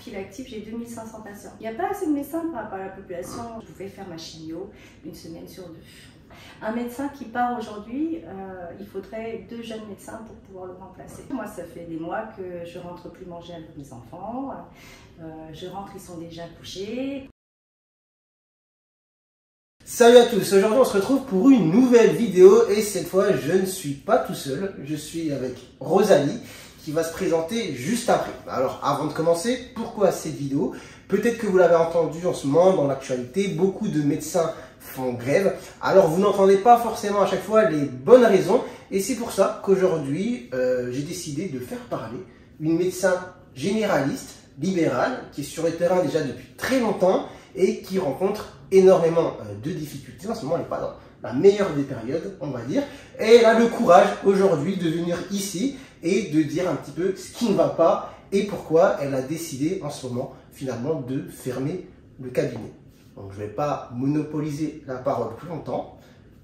profil actif, j'ai 2500 patients. Il n'y a pas assez de médecins par rapport à la population. Je pouvais faire ma chimio une semaine sur 2. Un médecin qui part aujourd'hui, il faudrait 2 jeunes médecins pour pouvoir le remplacer. Moi, ça fait des mois que je rentre plus manger avec mes enfants. Je rentre, ils sont déjà couchés. Salut à tous, aujourd'hui on se retrouve pour une nouvelle vidéo et cette fois je ne suis pas tout seul, je suis avec Rosalie qui va se présenter juste après. Alors avant de commencer, pourquoi cette vidéo? Peut-être que vous l'avez entendu en ce moment dans l'actualité, beaucoup de médecins font grève. Alors vous n'entendez pas forcément à chaque fois les bonnes raisons et c'est pour ça qu'aujourd'hui j'ai décidé de faire parler une médecin généraliste, libérale, qui est sur le terrain déjà depuis très longtemps et qui rencontre énormément de difficultés. En ce moment, elle n'est pas dans la meilleure des périodes, on va dire. Et elle a le courage aujourd'hui de venir ici et de dire un petit peu ce qui ne va pas et pourquoi elle a décidé en ce moment finalement de fermer le cabinet. Donc je ne vais pas monopoliser la parole plus longtemps.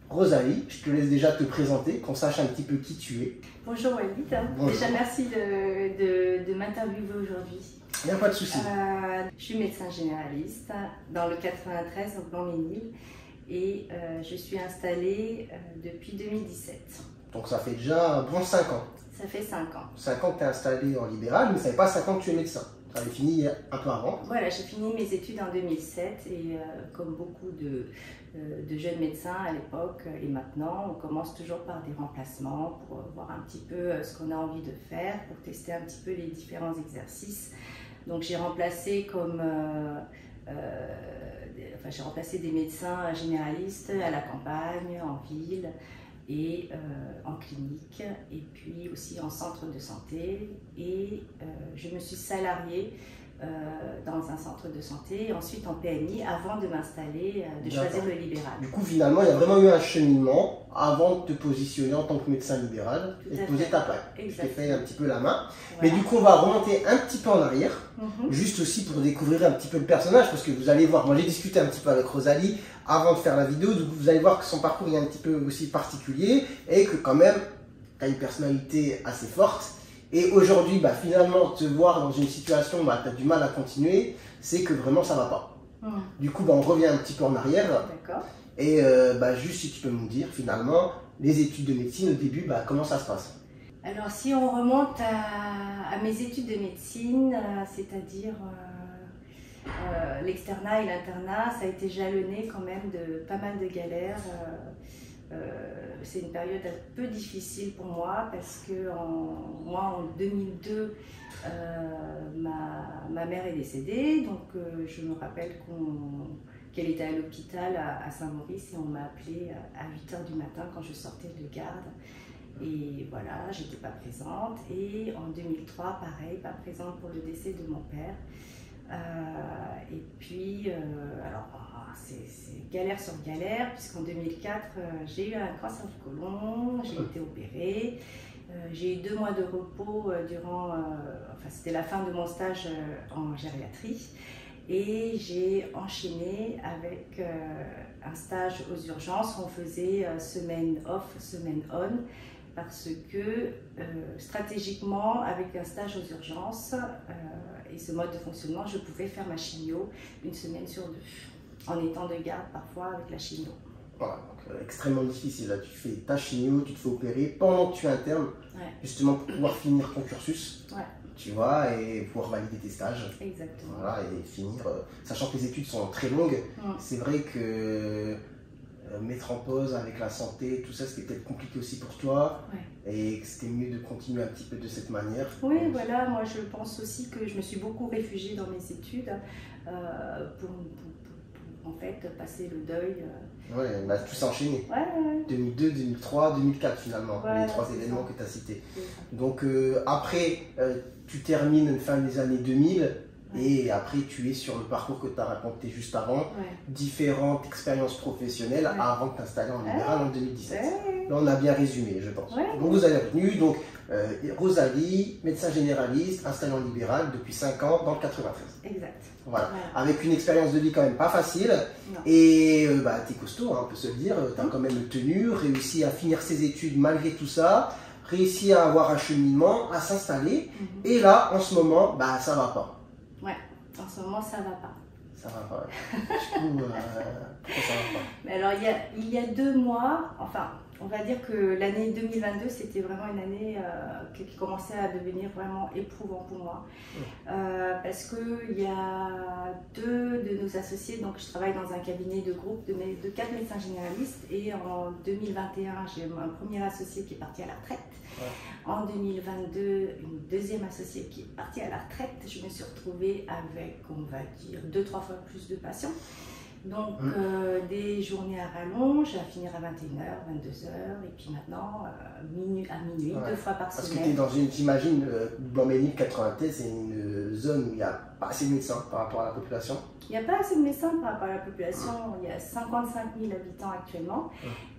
Rosalie, je te laisse déjà te présenter, qu'on sache un petit peu qui tu es. Bonjour Walid, déjà merci de m'interviewer aujourd'hui. Il n'y a pas de souci. Je suis médecin généraliste dans le 93 au Blanc-Ménil et je suis installée depuis 2017. Donc ça fait déjà un bon 5 ans. Ça fait 5 ans. 5 ans que tu es installée en libéral, mais ça fait pas 5 ans que tu es médecin. Ça avait fini un peu avant. Voilà, j'ai fini mes études en 2007 et comme beaucoup de jeunes médecins à l'époque et maintenant, on commence toujours par des remplacements pour voir un petit peu ce qu'on a envie de faire, pour tester un petit peu les différents exercices. Donc j'ai remplacé j'ai remplacé des médecins généralistes à la campagne, en ville et en clinique et puis aussi en centre de santé et je me suis salariée dans un centre de santé et ensuite en PMI avant de m'installer, de choisir le libéral. Du coup finalement il y a vraiment eu un cheminement avant de te positionner en tant que médecin libéral et de poser ta plaque. Je t'ai fait un petit peu la main. Voilà. Mais du coup on va remonter un petit peu en arrière, juste aussi pour découvrir un petit peu le personnage parce que vous allez voir, moi j'ai discuté un petit peu avec Rosalie avant de faire la vidéo, donc vous allez voir que son parcours est un petit peu aussi particulier et que quand même tu as une personnalité assez forte. Et aujourd'hui, finalement, te voir dans une situation où tu as du mal à continuer, c'est que vraiment ça ne va pas. Du coup, on revient un petit peu en arrière. D'accord. Et juste si tu peux nous dire, finalement, les études de médecine au début, comment ça se passe? Alors, si on remonte à mes études de médecine, c'est-à-dire l'externat et l'internat, ça a été jalonné quand même de pas mal de galères. C'est une période un peu difficile pour moi parce que en 2002, ma mère est décédée, donc je me rappelle qu'elle était à l'hôpital à Saint-Maurice et on m'a appelée à 8 h du matin quand je sortais de garde. Et voilà, j'étais pas présente. Et en 2003, pareil, pas présente pour le décès de mon père. Et puis, c'est galère sur galère, puisqu'en 2004, j'ai eu un cancer du côlon, j'ai été opérée, j'ai eu 2 mois de repos durant, c'était la fin de mon stage en gériatrie, et j'ai enchaîné avec un stage aux urgences où on faisait semaine off, semaine on, parce que stratégiquement, avec un stage aux urgences et ce mode de fonctionnement, je pouvais faire ma chimio une semaine sur 2, en étant de garde parfois avec la chimio. Voilà, donc extrêmement difficile. Là, tu fais ta chimio, tu te fais opérer pendant que tu es interne, justement pour pouvoir finir ton cursus, tu vois, et pouvoir valider tes stages. Exactement. Voilà, et finir, sachant que les études sont très longues, c'est vrai que mettre en pause avec la santé, tout ça, c'était peut-être compliqué aussi pour toi et que c'était mieux de continuer un petit peu de cette manière. Oui, voilà, moi je pense aussi que je me suis beaucoup réfugiée dans mes études pour en fait passer le deuil. Tout s'est enchaîné. 2002, 2003, 2004 finalement, les 3 événements que tu as cités. Donc après, tu termines fin des années 2000. Et après, tu es sur le parcours que tu as raconté juste avant, différentes expériences professionnelles avant de t'installer en libéral en 2017. Là, on a bien résumé, je pense. Donc, vous avez retenu, donc, Rosalie, médecin généraliste, installée en libéral depuis 5 ans dans le 93. Exact. Voilà. Avec une expérience de vie quand même pas facile. Et tu es costaud, on peut se le dire. Tu as quand même tenu, réussi à finir ses études malgré tout ça, réussi à avoir un cheminement, à s'installer. Et là, en ce moment, ça va pas. En ce moment, ça va pas. Ça va pas. Du coup, pourquoi ça va pas? Mais alors, il y a 2 mois, enfin, on va dire que l'année 2022, c'était vraiment une année qui commençait à devenir vraiment éprouvant pour moi. Parce qu'il y a 2 de nos associés, donc je travaille dans un cabinet de groupe de 4 médecins généralistes, et en 2021, j'ai un premier associé qui est parti à la retraite. En 2022, une deuxième associée qui est partie à la retraite. Je me suis retrouvée avec, on va dire, 2-3 fois plus de patients. Donc, des journées à rallonge, à finir à 21h, 22h, et puis maintenant, à minuit, 2 fois par Parce semaine. que tu es dans une, t'imagines, Blanc-Ménil 93, c'est une zone où il n'y a pas assez de médecins par rapport à la population. Il n'y a pas assez de médecins par rapport à la population. Il y a 55 000 habitants actuellement.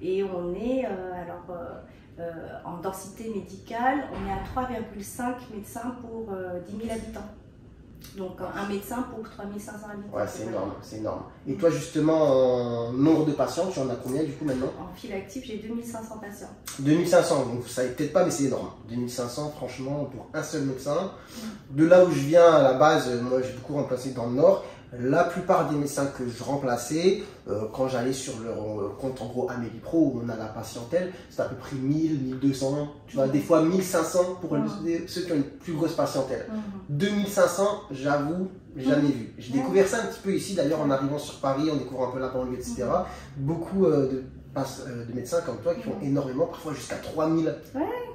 Et on est, en densité médicale, on est à 3,5 médecins pour 10 000 habitants. Donc un médecin pour 3500 habitants. Ouais, c'est énorme, c'est énorme. Et toi, justement, en nombre de patients, tu en as combien du coup maintenant? En fil actif, j'ai 2500 patients. 2500, donc vous savez peut-être pas, mais c'est énorme. 2500, franchement, pour un seul médecin. De là où je viens, à la base, moi j'ai beaucoup remplacé dans le Nord. La plupart des médecins que je remplaçais, quand j'allais sur leur compte en gros Amélie Pro, où on a la patientèle, c'était à peu près 1000, 1200, tu vois, des fois 1500 pour ceux qui ont une plus grosse patientèle. 2500, j'avoue, jamais vu. J'ai découvert ça un petit peu ici, d'ailleurs, en arrivant sur Paris, on découvre un peu la banlieue, etc. Beaucoup de médecins comme toi qui ont énormément, parfois jusqu'à 3000.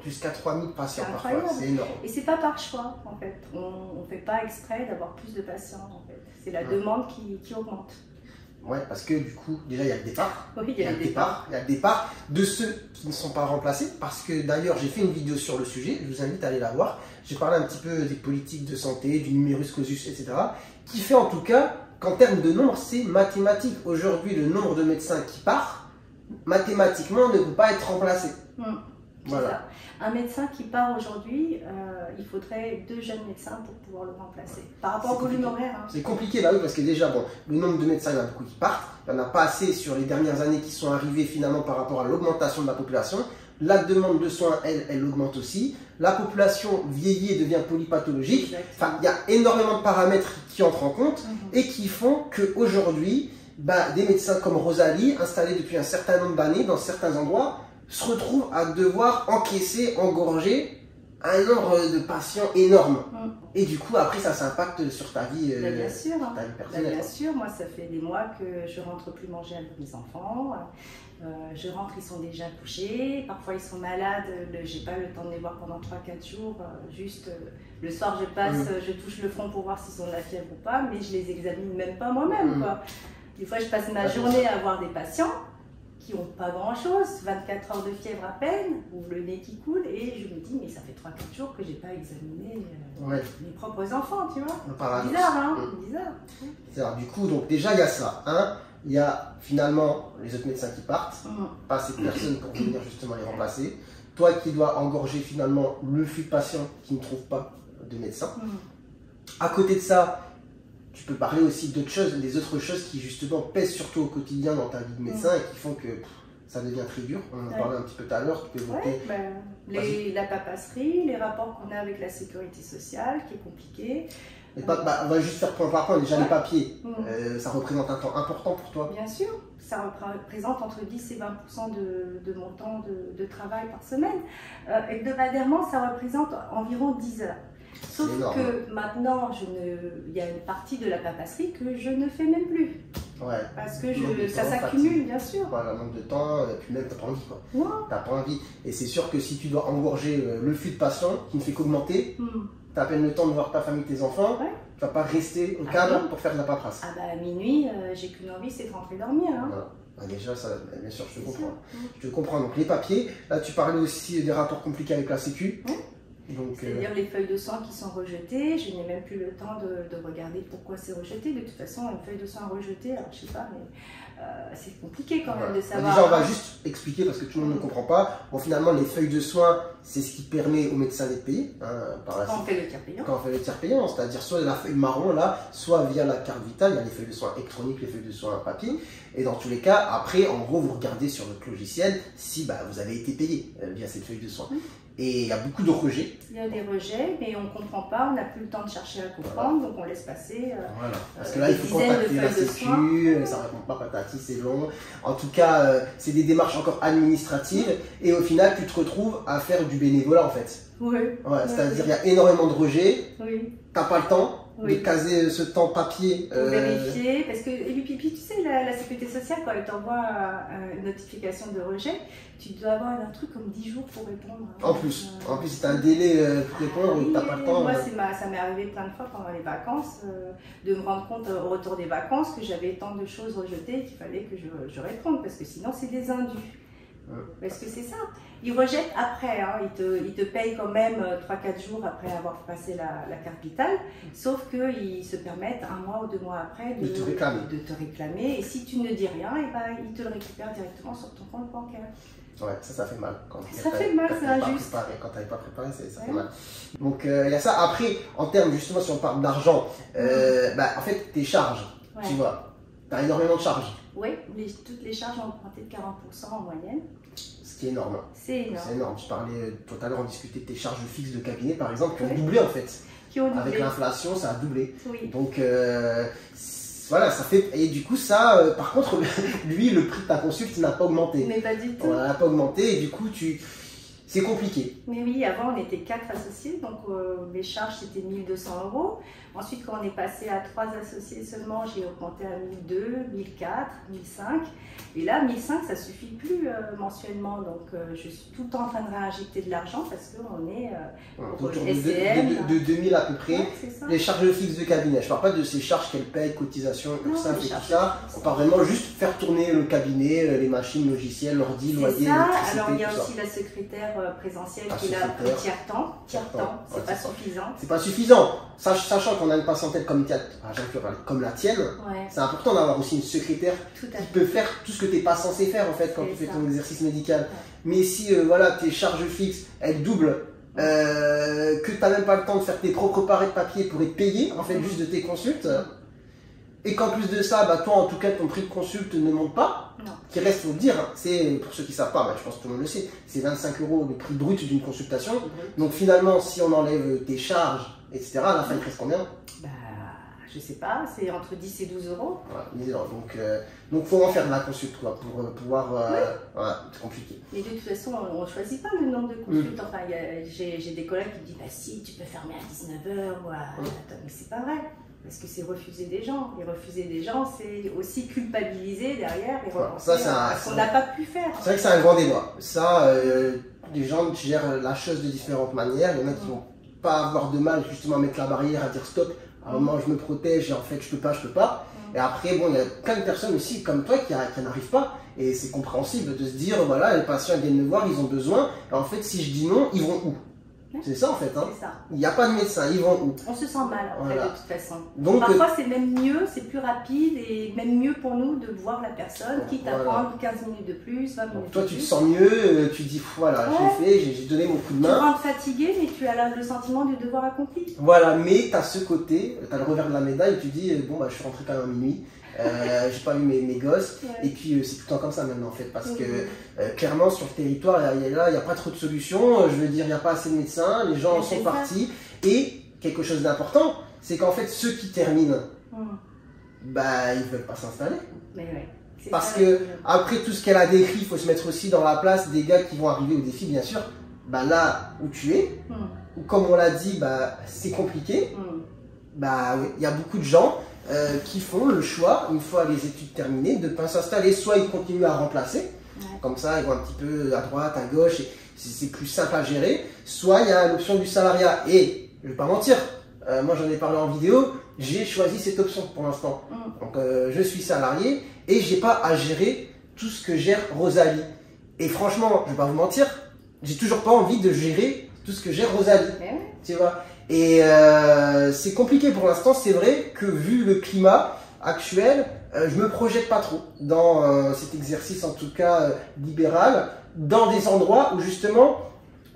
Jusqu'à 3000 patients parfois, c'est énorme. Et c'est pas par choix en fait, on ne fait pas exprès d'avoir plus de patients en fait, c'est la demande qui augmente. Ouais, parce que du coup, déjà il y a le départ. Oui, il y a le départ. Il y a le départ de ceux qui ne sont pas remplacés, parce que d'ailleurs j'ai fait une vidéo sur le sujet, je vous invite à aller la voir. J'ai parlé un petit peu des politiques de santé, du numerus clausus, etc. Qui fait en tout cas qu'en termes de nombre, c'est mathématique. Aujourd'hui, le nombre de médecins qui part, mathématiquement, ne peut pas être remplacé. Voilà. Ça. Un médecin qui part aujourd'hui, il faudrait 2 jeunes médecins pour pouvoir le remplacer. Par rapport au volume horaire. Hein. C'est compliqué, bah oui, parce que déjà, bon, le nombre de médecins, il y en a beaucoup qui partent. Il n'y en a pas assez sur les dernières années qui sont arrivées finalement par rapport à l'augmentation de la population. La demande de soins, elle augmente aussi. La population vieillit et devient polypathologique. Exactement. Enfin, il y a énormément de paramètres qui entrent en compte et qui font qu'aujourd'hui, des médecins comme Rosalie, installés depuis un certain nombre d'années dans certains endroits, se retrouvent à devoir encaisser, engorger un nombre de patients énorme. Et du coup, après, ça s'impacte sur ta vie, bien sûr, ta vie personnelle. bien sûr, moi, ça fait des mois que je rentre plus manger avec mes enfants. Je rentre, ils sont déjà couchés. Parfois, ils sont malades. J'ai pas le temps de les voir pendant 3-4 jours. Juste le soir, je passe, je touche le front pour voir s'ils ont de la fièvre ou pas, mais je les examine même pas moi-même. Des fois, je passe ma journée à voir des patients qui n'ont pas grand chose, 24 heures de fièvre à peine, ou le nez qui coule, et je me dis, mais ça fait 3-4 jours que j'ai pas examiné mes propres enfants, tu vois. Bizarre, hein. Bizarre. Du coup, donc déjà, il y a ça. Il y a finalement les autres médecins qui partent, pas assez de personnes pour venir justement les remplacer. Toi qui dois engorger finalement le flux de patients qui ne trouvent pas de médecin. À côté de ça, tu peux parler aussi d'autres choses, des autres choses qui justement pèsent surtout au quotidien dans ta vie de médecin et qui font que ça devient très dur. On en parlait un petit peu tout à l'heure. La papasserie, les rapports qu'on a avec la sécurité sociale, qui est compliqué. On va juste faire point par point. Déjà les papiers, ça représente un temps important pour toi? Bien sûr, ça représente entre 10 et 20% de mon temps de travail par semaine. Hebdomadairement, ça représente environ 10 heures. Sauf que maintenant, il y a une partie de la papasserie que je ne fais même plus. Parce que ça s'accumule, bien sûr. Voilà, manque de temps, et puis même t'as pas envie quoi. T'as pas envie. Et c'est sûr que si tu dois engorger le flux de patients qui ne fait qu'augmenter, t'as à peine le temps de voir ta famille, tes enfants, tu vas pas rester au cadre pour faire de la paperasse. À minuit, j'ai qu'une envie, c'est de rentrer dormir. Hein. Déjà, ça, bien sûr, je te comprends. Je te comprends. Donc les papiers, là tu parlais aussi des rapports compliqués avec la Sécu. C'est-à-dire les feuilles de soins qui sont rejetées, je n'ai même plus le temps de regarder pourquoi c'est rejeté. De toute façon, une feuille de soins rejetée, alors je sais pas, mais c'est compliqué quand même de savoir. Déjà, on va juste expliquer parce que tout le monde ne comprend pas. Bon, finalement, les feuilles de soins, c'est ce qui permet aux médecins d'être payés. Quand on fait le tiers payant. Quand on fait le tiers payant, c'est-à-dire soit la feuille marron là, soit via la carte vitale, il y a les feuilles de soins électroniques, les feuilles de soins papier. Et dans tous les cas, après, en gros, vous regardez sur votre logiciel si vous avez été payé via cette feuille de soins. et il y a beaucoup de rejets. Il y a des rejets, mais on ne comprend pas, on n'a plus le temps de chercher à comprendre, donc on laisse passer. Voilà. Parce que là, il faut contacter la Sécu, ça ne répond pas patati, c'est long. En tout cas, c'est des démarches encore administratives, et au final, tu te retrouves à faire du bénévolat en fait. Oui. Ouais, c'est-à-dire il y a énormément de rejets, oui. Tu n'as pas le temps de caser ce temps papier. Pour vérifier, parce que, et puis tu sais, la sécurité sociale, quand elle t'envoie une notification de rejet, tu dois avoir un truc comme 10 jours pour répondre. En plus, si tu as un délai pour répondre, tu n'as pas le temps. Moi, ça m'est arrivé plein de fois pendant les vacances, de me rendre compte au retour des vacances que j'avais tant de choses rejetées et qu'il fallait que je réponde, parce que sinon c'est des indus. Parce que c'est ça. Ils rejettent après, hein. Ils te payent quand même 3-4 jours après avoir passé la carte vitale, sauf qu'ils se permettent 1 mois ou 2 mois après de te réclamer. Et si tu ne dis rien, et ben, ils te le récupèrent directement sur ton compte bancaire. Ouais, ça fait mal. Ça fait mal, c'est injuste. Quand tu n'avais pas préparé, ça fait mal. Donc il y a ça. Après, en termes, justement, si on parle d'argent, en fait, tes charges, tu vois, tu as énormément de charges. Oui, toutes les charges ont augmenté de 40% en moyenne. Ce qui est énorme. C'est énorme. C'est énorme. Je parlais tout à l'heure, on discutait de tes charges fixes de cabinet, par exemple, qui ont doublé en fait. Avec l'inflation, ça a doublé. Oui. Donc, voilà, ça fait. Et du coup, ça, par contre, lui, le prix de ta consulte n'a pas augmenté. Mais pas du tout. Il n'a pas augmenté et du coup, c'est compliqué. Mais oui, avant on était 4 associés, donc les charges c'était 1 200 €. Ensuite, quand on est passé à 3 associés seulement, j'ai augmenté à 1 200, 1 400, 1 500. Et là, 1 500, ça ne suffit plus mensuellement. Donc je suis tout le temps en train de réinjecter de l'argent parce qu'on est autour de 2000 à peu près. Ouais, les charges fixes de cabinet. Je ne parle pas de ces charges qu'elle paye, cotisation, URSSAF et tout ça. On parle vraiment juste faire tourner le cabinet, les machines, logiciels, l'ordi, loyer, l'électricité. Alors il y a aussi la secrétaire présentielle qui est là pour tiers-temps. C'est pas suffisant. C'est pas suffisant. Sachant qu'on a une patientèle comme la tienne, c'est important d'avoir aussi une secrétaire qui peut faire tout ce que tu n'es pas censé faire en fait quand tu fais ton exercice médical. Mais si tes charges fixes elles doublent, que tu n'as même pas le temps de faire tes propres parés de papier pour être payé en fait juste de tes consultes, et qu'en plus de ça, toi en tout cas ton prix de consulte ne monte pas, qui reste, faut le dire, c'est pour ceux qui ne savent pas, je pense que tout le monde le sait, c'est 25 € le prix brut d'une consultation. Donc finalement, si on enlève tes charges, etc., à la fin il reste combien? Je sais pas, c'est entre 10 et 12 €. Ouais, 10 €. Donc faut en faire de la consulte pour pouvoir. C'est compliqué. Mais de toute façon, on ne choisit pas le nombre de consultes. Enfin, j'ai des collègues qui me disent si tu peux fermer à 19 h ou à. Mais c'est pas vrai. Parce que c'est refuser des gens. Et refuser des gens, c'est aussi culpabiliser derrière et repenser à ce qu'on n'a pas pu faire. C'est vrai que c'est un grand débat. Ça, les gens gèrent la chose de différentes manières. Il y en a qui vont pas avoir de mal justement à mettre la barrière, à dire stop. À un moment, je me protège et en fait, je peux pas. Et après, il y a plein de personnes aussi comme toi qui n'arrivent pas. Et c'est compréhensible de se dire, voilà, les patients viennent me voir, ils ont besoin. Et en fait, si je dis non, ils vont où? C'est ça en fait. Hein. Il n'y a pas de médecin, ils vont où? On se sent mal après, de toute façon. Donc, parfois, c'est même mieux, c'est plus rapide et même mieux pour nous de voir la personne, quitte à prendre 15 minutes de plus, 20 minutes de plus. Toi, tu te sens mieux, tu dis, voilà, j'ai donné mon coup de main. Tu rentres fatigué, mais tu as le sentiment du devoir accompli. Voilà, mais tu as ce côté, tu as le revers de la médaille, tu dis, je suis rentré quand même à minuit. J'ai pas vu mes gosses, et puis c'est tout le temps comme ça maintenant en fait, parce que clairement sur le territoire il n'y a pas trop de solutions, je veux dire il n'y a pas assez de médecins, les gens sont partis, et quelque chose d'important c'est qu'en fait ceux qui terminent ils veulent pas s'installer, parce que après tout ce qu'elle a décrit, il faut se mettre aussi dans la place des gars qui vont arriver au défi bien sûr, là où tu es, ou comme on l'a dit c'est compliqué, il y a beaucoup de gens qui font le choix, une fois les études terminées, de ne pas s'installer. Soit ils continuent à remplacer, comme ça ils vont un petit peu à droite, à gauche, et c'est plus simple à gérer. Soit il y a l'option du salariat, et je ne vais pas mentir, moi j'en ai parlé en vidéo, j'ai choisi cette option pour l'instant. Donc je suis salarié, et j'ai pas à gérer tout ce que gère Rosalie. Et franchement, je ne vais pas vous mentir, j'ai toujours pas envie de gérer tout ce que gère Rosalie. Tu vois. Et c'est compliqué pour l'instant, c'est vrai que vu le climat actuel, je me projette pas trop dans cet exercice en tout cas libéral, dans des endroits où justement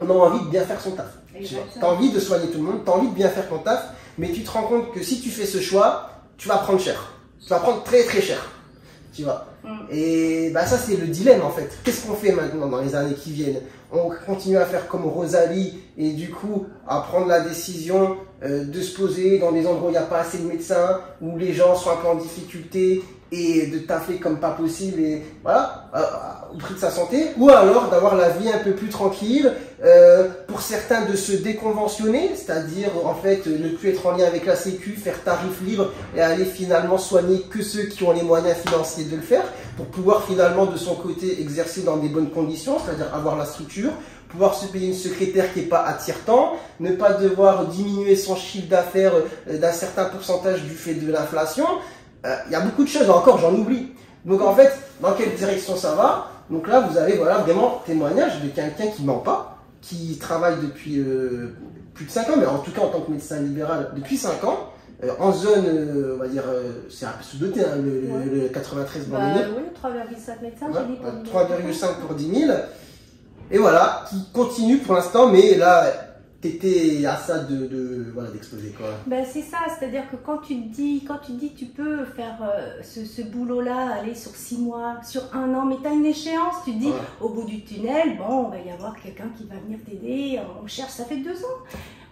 on a envie de bien faire son taf. Tu as envie de soigner tout le monde, tu as envie de bien faire ton taf, mais tu te rends compte que si tu fais ce choix, tu vas prendre cher. Tu vas prendre très très cher. Tu vois. Et ça c'est le dilemme en fait. Qu'est-ce qu'on fait maintenant dans les années qui viennent? on continue à faire comme Rosalie et du coup à prendre la décision de se poser dans des endroits où il n'y a pas assez de médecins, où les gens sont un peu en difficulté et de taffer comme pas possible et voilà, au prix de sa santé, ou alors d'avoir la vie un peu plus tranquille, pour certains de se déconventionner, c'est-à-dire en fait ne plus être en lien avec la sécu, faire tarif libre et aller finalement soigner que ceux qui ont les moyens financiers de le faire, pour pouvoir finalement de son côté exercer dans des bonnes conditions, c'est-à-dire avoir la structure, pouvoir se payer une secrétaire qui n'est pas à tire-temps, ne pas devoir diminuer son chiffre d'affaires d'un certain pourcentage du fait de l'inflation. Il y a beaucoup de choses, encore j'en oublie. Donc en fait, dans quelle direction ça va? Donc là, vous avez voilà, vraiment témoignage de quelqu'un qui ment pas, qui travaille depuis plus de 5 ans, mais en tout cas en tant que médecin libéral depuis 5 ans, en zone, on va dire, c'est un peu sous-doté, hein, le 93 Bandelier. Oui, 3,5 médecins, ouais, 3,5 pour 10 000. Et voilà, qui continue pour l'instant, mais là, t'étais à ça voilà, d'exploser quoi. Ben c'est ça, c'est-à-dire que quand tu te dis tu peux faire ce boulot-là, aller sur 6 mois, sur 1 an, mais tu as une échéance, tu te dis au bout du tunnel, bon, il va y avoir quelqu'un qui va venir t'aider, on cherche, ça fait 2 ans,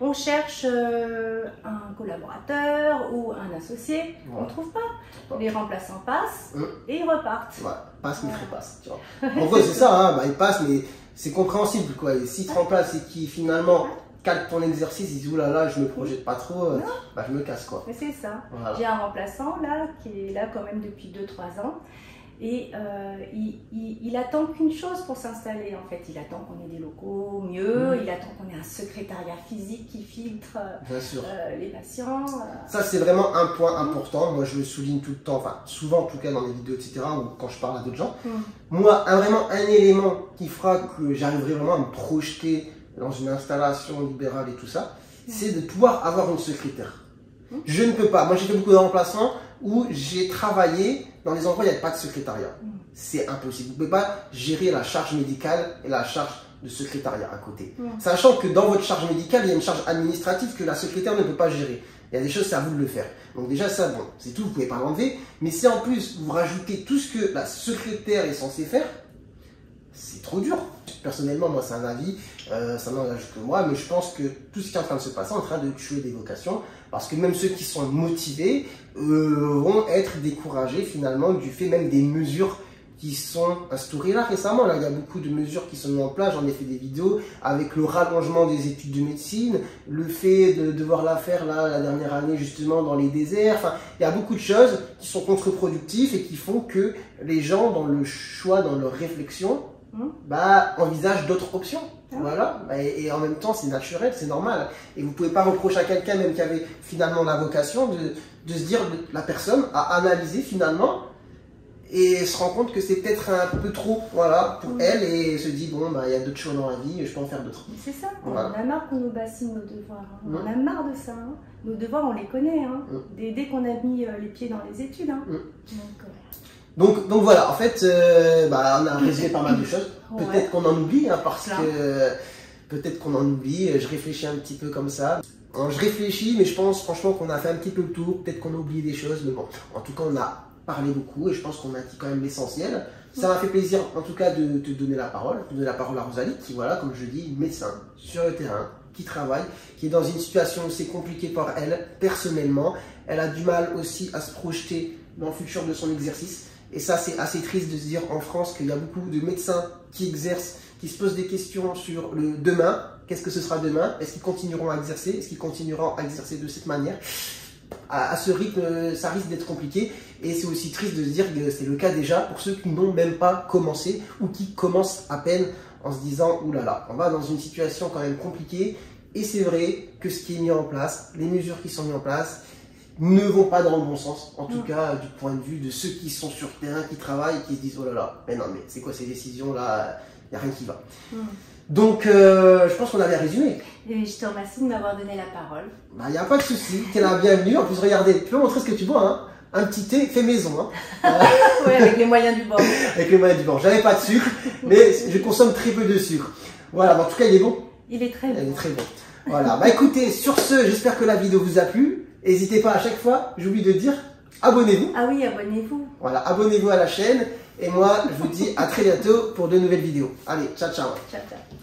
on cherche un collaborateur ou un associé, on ne trouve pas. Les remplaçants passent et ils repartent. Ouais, passe mais passe, tu vois. En gros c'est ça, hein, bah, ils passent mais c'est compréhensible quoi, et s'ils te remplacent et qui finalement calque ton exercice, ils disent oulala, je me projette pas trop, bah, je me casse quoi. Mais c'est ça. Voilà. J'ai un remplaçant là qui est là quand même depuis 2-3 ans et il attend qu'une chose pour s'installer en fait. Il attend qu'on ait des locaux mieux, il attend qu'on ait un secrétariat physique qui filtre les patients. Ça c'est vraiment un point important, moi je le souligne tout le temps, enfin souvent en tout cas dans les vidéos etc. ou quand je parle à d'autres gens. Moi vraiment un élément qui fera que j'arriverai vraiment à me projeter dans une installation libérale et tout ça, c'est de pouvoir avoir une secrétaire. Je ne peux pas. Moi, j'ai fait beaucoup de remplacements où j'ai travaillé dans des endroits où il n'y a pas de secrétariat. C'est impossible. Vous ne pouvez pas gérer la charge médicale et la charge de secrétariat à côté. Sachant que dans votre charge médicale, il y a une charge administrative que la secrétaire ne peut pas gérer. Il y a des choses, c'est à vous de le faire. Donc déjà, ça, bon, c'est tout, vous ne pouvez pas l'enlever. Mais si en plus, vous rajoutez tout ce que la secrétaire est censée faire, c'est trop dur. Personnellement, moi, c'est un avis, ça n'engage que moi, mais je pense que tout ce qui est en train de se passer est en train de tuer des vocations, parce que même ceux qui sont motivés vont être découragés finalement du fait même des mesures qui sont instaurées là récemment. Là, il y a beaucoup de mesures qui sont mises en place, j'en ai fait des vidéos, avec le rallongement des études de médecine, le fait de devoir la faire là, la dernière année justement dans les déserts. Enfin, il y a beaucoup de choses qui sont contre-productives et qui font que les gens, dans le choix, dans leur réflexion, bah, envisage d'autres options. Voilà. Et en même temps, c'est naturel, c'est normal. Et vous ne pouvez pas reprocher à quelqu'un, même qui avait finalement la vocation, de se dire, la personne a analysé finalement et se rend compte que c'est peut-être un peu trop, voilà, pour elle, et se dit, bon, bah, il y a d'autres choses dans la vie, je peux en faire d'autres. C'est ça, voilà. On a marre qu'on nous bassine nos devoirs. Hein. On a marre de ça. Hein. Nos devoirs, on les connaît. Hein. Dès qu'on a mis les pieds dans les études. Hein. Donc voilà, en fait, bah, on a résumé pas mal de choses. Peut-être qu'on en oublie, hein, parce que peut-être qu'on en oublie. Je réfléchis un petit peu comme ça. Je réfléchis, mais je pense franchement qu'on a fait un petit peu le tour. Peut-être qu'on a oublié des choses, mais bon, en tout cas, on a parlé beaucoup et je pense qu'on a dit quand même l'essentiel. Ça m'a fait plaisir, en tout cas, de te donner la parole. De donner la parole à Rosalie, qui, voilà, comme je dis, médecin sur le terrain, qui travaille, qui est dans une situation où c'est compliqué pour elle, personnellement. Elle a du mal aussi à se projeter dans le futur de son exercice. Et ça, c'est assez triste de se dire en France qu'il y a beaucoup de médecins qui exercent, qui se posent des questions sur le demain. Qu'est-ce que ce sera demain? Est-ce qu'ils continueront à exercer? Est-ce qu'ils continueront à exercer de cette manière? À ce rythme, ça risque d'être compliqué. Et c'est aussi triste de se dire que c'est le cas déjà pour ceux qui n'ont même pas commencé ou qui commencent à peine en se disant « oulala, on va dans une situation quand même compliquée ». Et c'est vrai que ce qui est mis en place, les mesures qui sont mises en place, ne vont pas dans le bon sens, en tout cas du point de vue de ceux qui sont sur le terrain, qui travaillent, qui se disent « oh là là, mais non mais c'est quoi ces décisions là, il n'y a rien qui va ». Donc je pense qu'on avait résumé. Et je te remercie de m'avoir donné la parole. Bah, il n'y a pas de souci, tu es la bienvenue. En plus regardez, tu peux montrer ce que tu bois, hein. Un petit thé fait maison. Hein. Oui, avec les moyens du bord. Avec les moyens du bord. J'avais pas de sucre, mais je consomme très peu de sucre. Voilà, en tout cas il est bon. Il est très bon. Il est très bon. Voilà, bah écoutez, sur ce, j'espère que la vidéo vous a plu. N'hésitez pas à chaque fois, j'oublie de dire, abonnez-vous. Ah oui, abonnez-vous. Voilà, abonnez-vous à la chaîne. Et moi, je vous dis à très bientôt pour de nouvelles vidéos. Allez, ciao, ciao. Ciao, ciao.